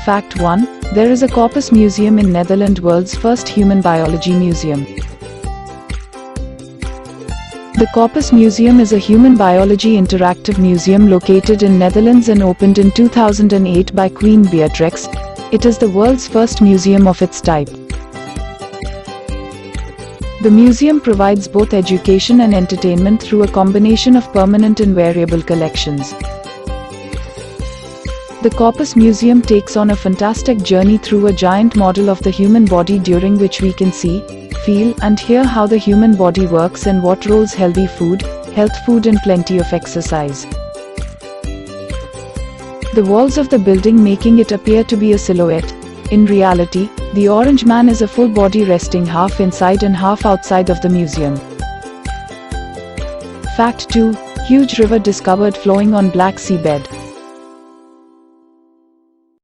Fact 1. There is a Corpus Museum in Netherlands, world's first human biology museum. The Corpus Museum is a human biology interactive museum located in Netherlands and opened in 2008 by Queen Beatrix. It is the world's first museum of its type. The museum provides both education and entertainment through a combination of permanent and variable collections. The Corpus Museum takes on a fantastic journey through a giant model of the human body, during which we can see, feel, and hear how the human body works and what roles healthy food, health food, and plenty of exercise. The walls of the building making it appear to be a silhouette. In reality, the Orange Man is a full body resting half inside and half outside of the museum. Fact 2. Huge river discovered flowing on Black Sea bed.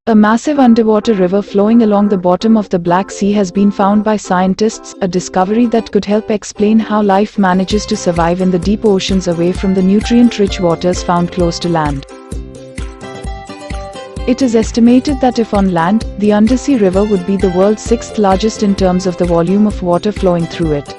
A massive underwater river flowing along the bottom of the Black Sea has been found by scientists, a discovery that could help explain how life manages to survive in the deep oceans away from the nutrient-rich waters found close to land. It is estimated that if on land, the undersea river would be the world's 6th largest in terms of the volume of water flowing through it.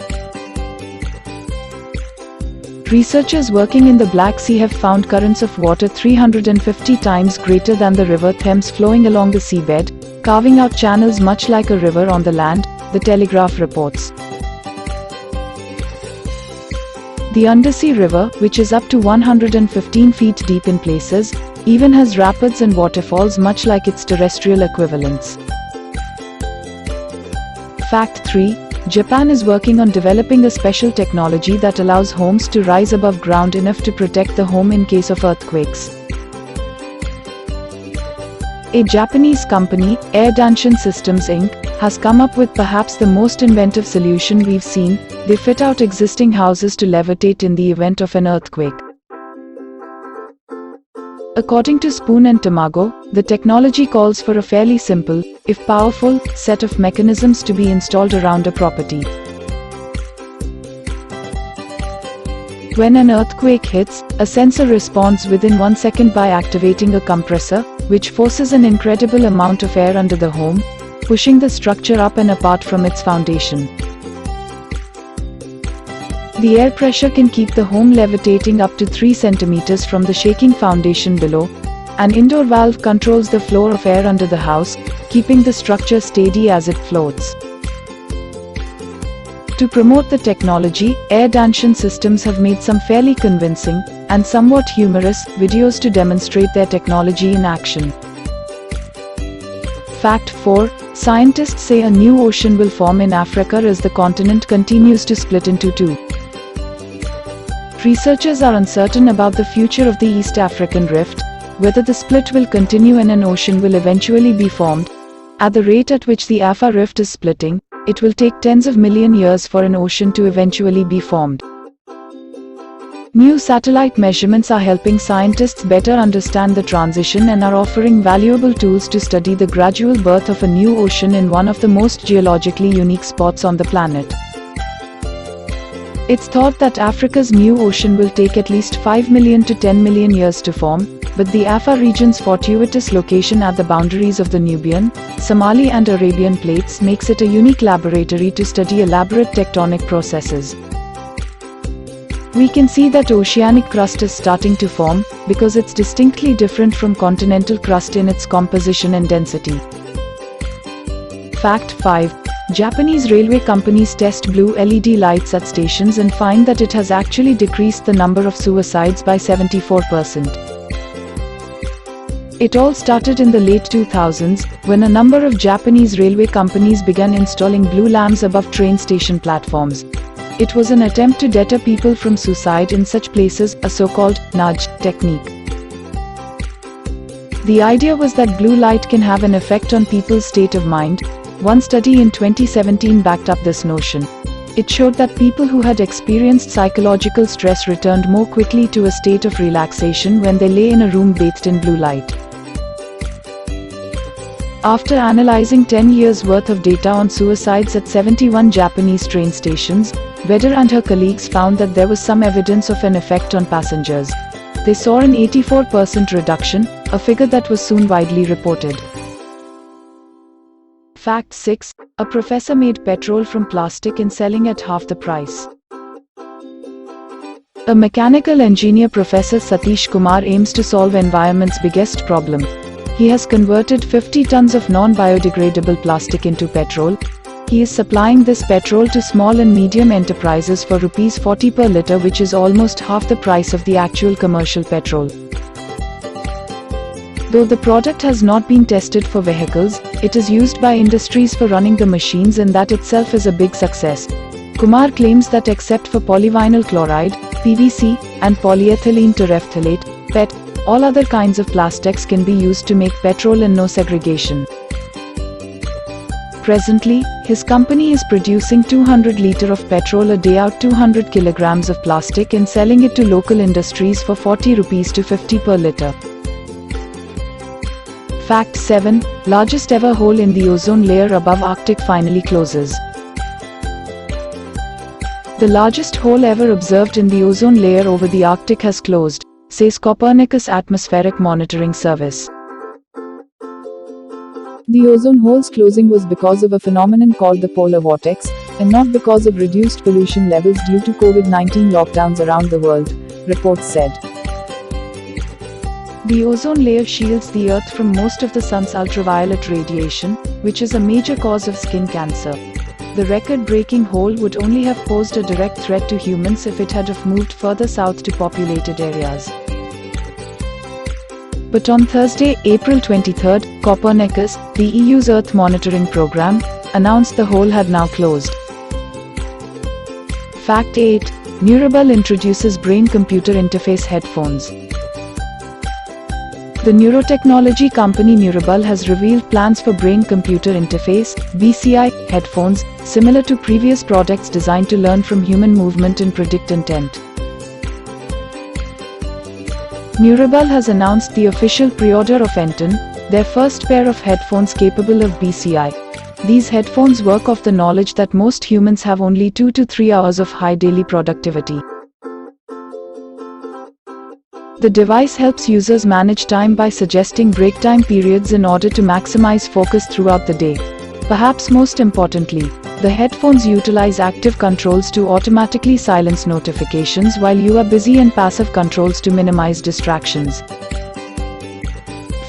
Researchers working in the Black Sea have found currents of water 350 times greater than the River Thames flowing along the seabed, carving out channels much like a river on the land, the Telegraph reports. The undersea river, which is up to 115 feet deep in places, even has rapids and waterfalls much like its terrestrial equivalents. Fact 3. Japan is working on developing a special technology that allows homes to rise above ground enough to protect the home in case of earthquakes. A Japanese company, Air Danshin Systems Inc., has come up with perhaps the most inventive solution we've seen. They fit out existing houses to levitate in the event of an earthquake. According to Spoon and Tamago, the technology calls for a fairly simple, if powerful, set of mechanisms to be installed around a property. When an earthquake hits, a sensor responds within 1 second by activating a compressor, which forces an incredible amount of air under the home, pushing the structure up and apart from its foundation. The air pressure can keep the home levitating up to 3 centimeters from the shaking foundation below. An indoor valve controls the flow of air under the house, keeping the structure steady as it floats. To promote the technology, Air Danshin Systems have made some fairly convincing, and somewhat humorous, videos to demonstrate their technology in action. Fact 4. Scientists say a new ocean will form in Africa as the continent continues to split into two. Researchers are uncertain about the future of the East African Rift, whether the split will continue and an ocean will eventually be formed. At the rate at which the Afar Rift is splitting, it will take tens of million years for an ocean to eventually be formed. New satellite measurements are helping scientists better understand the transition and are offering valuable tools to study the gradual birth of a new ocean in one of the most geologically unique spots on the planet. It's thought that Africa's new ocean will take at least 5 million to 10 million years to form, but the Afar region's fortuitous location at the boundaries of the Nubian, Somali and Arabian plates makes it a unique laboratory to study elaborate tectonic processes. We can see that oceanic crust is starting to form, because it's distinctly different from continental crust in its composition and density. Fact 5. Japanese railway companies test blue LED lights at stations and find that it has actually decreased the number of suicides by 74%. It all started in the late 2000s, when a number of Japanese railway companies began installing blue lamps above train station platforms. It was an attempt to deter people from suicide in such places, a so-called nudge technique. The idea was that blue light can have an effect on people's state of mind. One study in 2017 backed up this notion. It showed that people who had experienced psychological stress returned more quickly to a state of relaxation when they lay in a room bathed in blue light. After analyzing 10 years' worth of data on suicides at 71 Japanese train stations, Vedder and her colleagues found that there was some evidence of an effect on passengers. They saw an 84% reduction, a figure that was soon widely reported. Fact 6. A professor made petrol from plastic and selling at half the price. A mechanical engineer, Professor Satish Kumar, aims to solve environment's biggest problem. He has converted 50 tons of non-biodegradable plastic into petrol. He is supplying this petrol to small and medium enterprises for Rs 40 per litre, which is almost half the price of the actual commercial petrol. Though the product has not been tested for vehicles, it is used by industries for running the machines, and that itself is a big success. Kumar claims that except for polyvinyl chloride, PVC, and polyethylene terephthalate, PET, all other kinds of plastics can be used to make petrol, and no segregation. Presently, his company is producing 200 litres of petrol a day out 200 kilograms of plastic and selling it to local industries for 40 rupees to 50 per litre. Fact 7. Largest ever hole in the ozone layer above Arctic finally closes. The largest hole ever observed in the ozone layer over the Arctic has closed, says Copernicus Atmospheric Monitoring Service. The ozone hole's closing was because of a phenomenon called the polar vortex, and not because of reduced pollution levels due to COVID-19 lockdowns around the world, reports said. The ozone layer shields the Earth from most of the sun's ultraviolet radiation, which is a major cause of skin cancer. The record-breaking hole would only have posed a direct threat to humans if it had have moved further south to populated areas. But on Thursday, April 23, Copernicus, the EU's Earth monitoring program, announced the hole had now closed. Fact 8. Neurobell introduces brain-computer interface headphones. The neurotechnology company Neurobell has revealed plans for brain-computer interface (BCI) headphones, similar to previous products designed to learn from human movement and predict intent. Neurobell has announced the official pre-order of Enton, their first pair of headphones capable of BCI. These headphones work off the knowledge that most humans have only 2 to 3 hours of high daily productivity. The device helps users manage time by suggesting break time periods in order to maximize focus throughout the day. Perhaps most importantly, the headphones utilize active controls to automatically silence notifications while you are busy and passive controls to minimize distractions.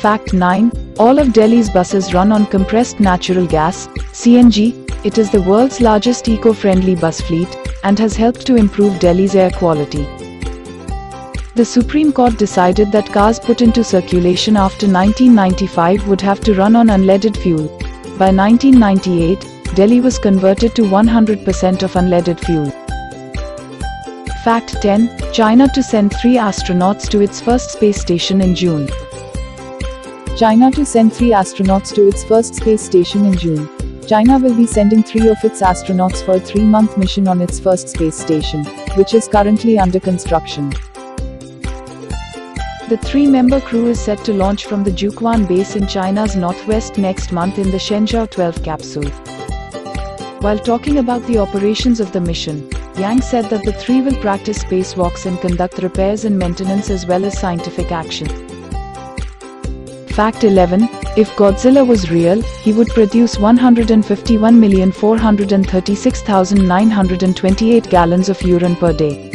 Fact 9. All of Delhi's buses run on compressed natural gas, CNG. It is the world's largest eco-friendly bus fleet, and has helped to improve Delhi's air quality. The Supreme Court decided that cars put into circulation after 1995 would have to run on unleaded fuel. By 1998, Delhi was converted to 100% of unleaded fuel. Fact 10. China to send 3 astronauts to its first space station in June. China to send 3 astronauts to its first space station in June. China will be sending 3 of its astronauts for a 3-month mission on its first space station, which is currently under construction. The 3-member crew is set to launch from the Jiuquan base in China's northwest next month in the Shenzhou 12 capsule. While talking about the operations of the mission, Yang said that the 3 will practice spacewalks and conduct repairs and maintenance as well as scientific action. Fact 11. If Godzilla was real, he would produce 151,436,928 gallons of urine per day.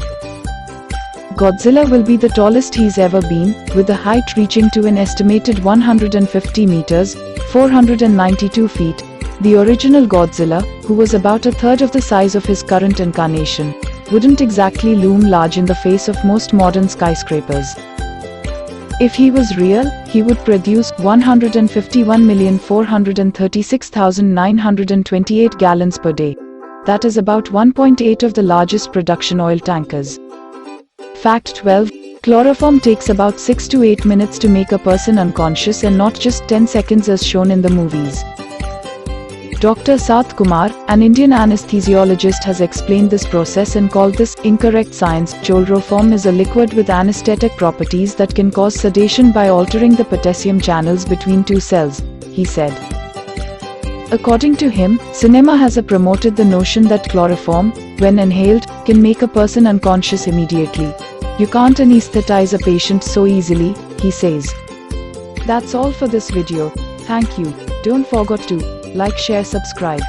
Godzilla will be the tallest he's ever been, with a height reaching to an estimated 150 meters, 492 feet. The original Godzilla, who was about a third of the size of his current incarnation, wouldn't exactly loom large in the face of most modern skyscrapers. If he was real, he would produce 151,436,928 gallons per day. That is about 1.8 of the largest production oil tankers. Fact 12. Chloroform takes about 6 to 8 minutes to make a person unconscious and not just 10 seconds as shown in the movies. Dr. Sat Kumar, an Indian anesthesiologist, has explained this process and called this incorrect science. Chloroform is a liquid with anesthetic properties that can cause sedation by altering the potassium channels between 2 cells, he said. According to him, cinema has promoted the notion that chloroform, when inhaled, can make a person unconscious immediately. You can't anesthetize a patient so easily, he says. That's all for this video. Thank you. Don't forget to Like, share, subscribe.